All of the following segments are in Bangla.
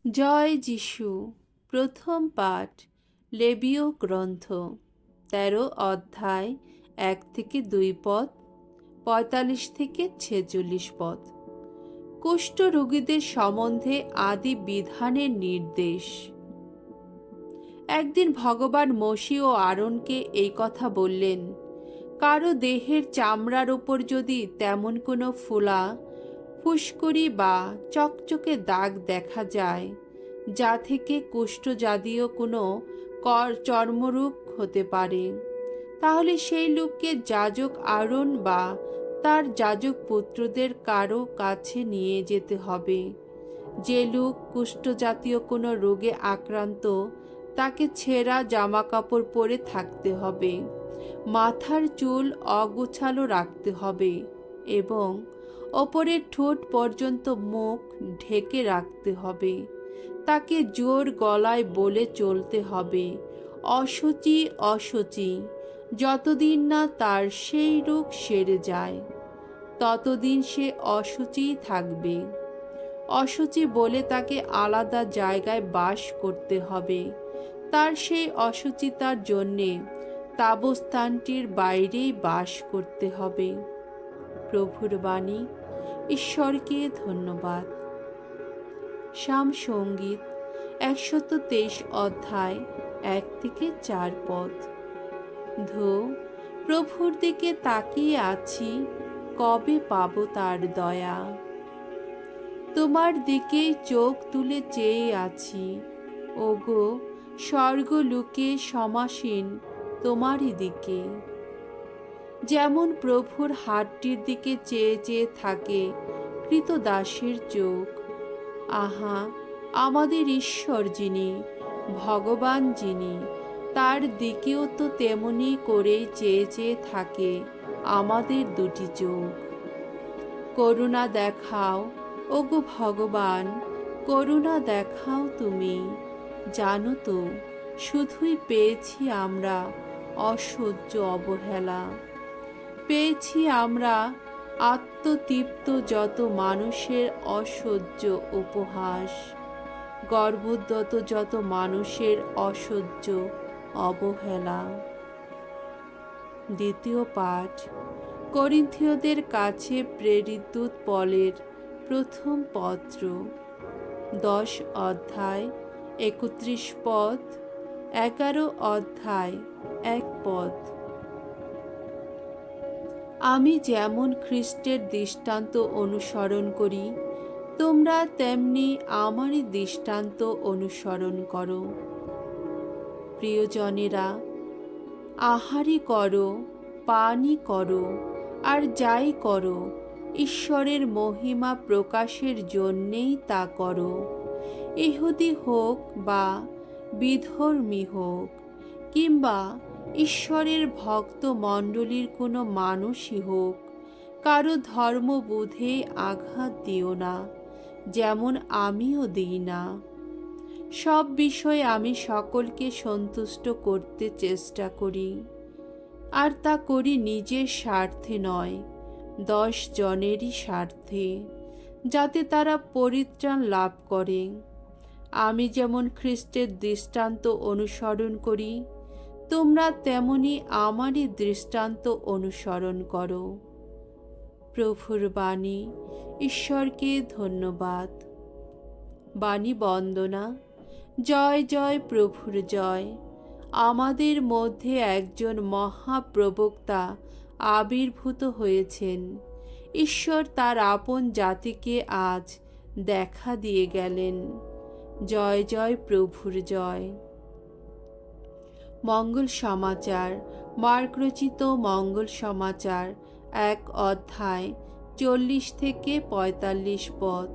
জয় যিশু। প্রথম পাঠ, লেবীয় গ্রন্থ, ১৩ অধ্যায়, ১ থেকে ২ পদ, ৪৫ থেকে ৪৬ পদ। কুষ্ঠ রোগীদের সম্বন্ধে আদি বিধানের নির্দেশ। একদিন ভগবান মোশি ও আরনকে এই কথা বললেন, কারো দেহের চামড়ার ওপর যদি তেমন কোনো ফোলা, ফুসকুড়ি বা চকচকে দাগ দেখা যায়, যা থেকে কুষ্ঠজাতীয় কোনো চর্মরোগ হতে পারে, তাহলে সেই লোককে যাজক আরন বা তার যাজক পুত্রদের কারো কাছে নিয়ে যেতে হবে। যে লোক কুষ্ঠজাতীয় কোনো রোগে আক্রান্ত, তাকে ছেঁড়া জামাকাপড় পরে থাকতে হবে, মাথার চুল অগোছালো রাখতে হবে এবং ওপরের ঠোঁট পর্যন্ত মুখ ঢেকে রাখতে হবে। তাকে জোর গলায় বলে চলতে হবে, অশুচি অশুচি, যতদিন না তার সেই রোগ সেরে যায়, ততদিন সে অশুচিই থাকবে। অশুচি বলে তাকে আলাদা জায়গায় বাস করতে হবে। তার সেই অশুচিতার জন্যে তাবস্থানটির বাইরেই বাস করতে হবে। প্রভুর বাণী। ঈশ্বরকে ধন্যবাদ। সাম সঙ্গীত ১২৩ অধ্যায়, ১ থেকে ৪ পদ। ধো, প্রভুর দিকে তাকিয়ে আছি, কবে পাব তার দয়া। তোমার দিকেই চোখ তুলে চেয়ে আছি, ওগো স্বর্গলোকে সমাসীন তোমারই দিকে। যেমন প্রভুর হাতটির দিকে চেয়ে চেয়ে থাকে কৃতদাসের চোখ, আহা, আমাদের ঈশ্বর যিনি, ভগবান যিনি, তার দিকেও তো তেমনি করেই চেয়ে চেয়ে থাকে আমাদের দুটি চোখ। করুণা দেখাও, ওগো ভগবান, করুণা দেখাও তুমি। জানো তো, শুধুই পেয়েছি আমরা অসহ্য অবহেলা, পেয়েছি আমরা আত্মতৃপ্ত যত মানুষের অসহ্য উপহাস, গর্ভোদ্যত যত মানুষের অসহ্য অবহেলা। দ্বিতীয় পাঠ, করিন্থীয়দের কাছে প্রেরিত দূত পলের প্রথম পত্র, ১০ অধ্যায়, ৩১ পদ, ১১ অধ্যায়, ১ পদ। আমি যেমন খ্রিস্টের দৃষ্টান্ত অনুসরণ করি, তোমরা তেমনি আমারই দৃষ্টান্ত অনুসরণ করো। প্রিয়জনেরা, আহারই করো, পানই করো, আর যাই করো, ঈশ্বরের মহিমা প্রকাশের জন্যেই তা করো। ইহুদি হোক বা বিধর্মী হোক, কিংবা ঈশ্বরের ভক্ত মণ্ডলীর কোনো মানুষই হোক, কারো ধর্মবোধে আঘাত দিও না, যেমন আমিও দিই না। সব বিষয়ে আমি সকলকে সন্তুষ্ট করতে চেষ্টা করি, আর তা করি নিজের স্বার্থে নয়, 10 জনেরই স্বার্থে, যাতে তারা পরিত্রাণ লাভ করে। আমি যেমন খ্রিস্টের দৃষ্টান্ত অনুসরণ করি, তোমরা তেমনি আমারই দৃষ্টান্ত অনুসরণ করো। প্রভুর বাণী। ঈশ্বরকে ধন্যবাদ। বাণী বন্দনা। জয় জয় প্রভুর জয়। আমাদের মধ্যে একজন মহাপ্রবক্তা আবির্ভূত হয়েছেন। ঈশ্বর তার আপন জাতিকে আজ দেখা দিয়ে গেলেন। জয় জয় প্রভুর জয়। মঙ্গল সমাচার। মার্ক রচিত মঙ্গল সমাচার ১ অধ্যায়, ৪০ থেকে ৪৫ পদ।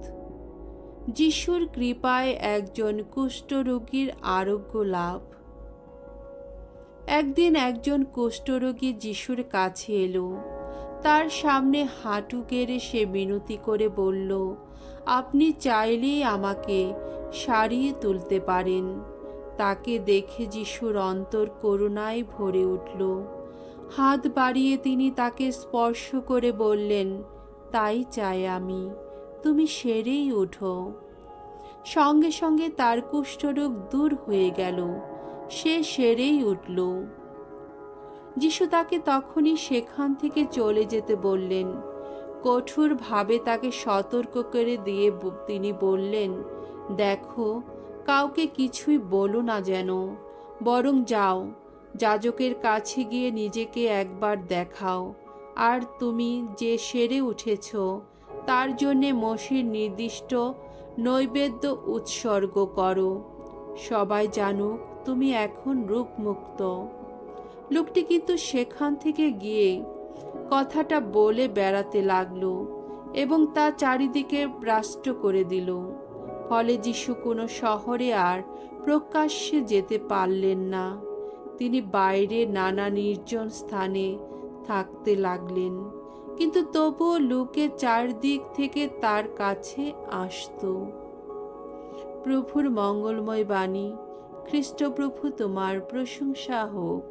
যিশুর কৃপায় একজন কুষ্ঠরোগীর আরোগ্য লাভ। একদিন একজন কুষ্ঠরোগী যিশুর কাছে এলো। তার সামনে হাঁটু গেড়ে সে মিনতি করে বলল, আপনি চাইলেই আমাকে সারিয়ে তুলতে পারেন। তাকে দেখে যিশুর অন্তর করুণায় ভরে উঠল। হাত বাড়িয়ে তিনি তাকে স্পর্শ করে বললেন, তাই চাই আমি, তুমি সেরেই ওঠো। সঙ্গে সঙ্গে তার কুষ্ঠরোগ দূর হয়ে গেল, সে সেরেই উঠল। যিশু তাকে তখনই সেখান থেকে চলে যেতে বললেন। কঠোরভাবে তাকে সতর্ক করে দিয়ে তিনি বললেন, দেখো, কাউকে কিছুই বলো না যেন, বরং যাও, যাজকের কাছে গিয়ে নিজেকে একবার দেখাও, আর তুমি যে সেরে উঠেছ তার জন্যে মসির নির্দিষ্ট নৈবেদ্য উৎসর্গ করো। সবাই জানুক তুমি এখন রোগমুক্ত। লোকটি কিন্তু সেখান থেকে গিয়ে কথাটা বলে বেড়াতে লাগলো এবং তা চারিদিকে রাষ্ট্র করে দিল। ফলে যিশু কোনো শহরে আর প্রকাশ্যে যেতে পারলেন না। তিনি বাইরে নানা নির্জন স্থানে থাকতে লাগলেন, কিন্তু তবুও লোকে চারদিক থেকে তার কাছে আসতো। প্রভুর মঙ্গলময় বাণী। খ্রিস্টপ্রভু তোমার প্রশংসা হোক।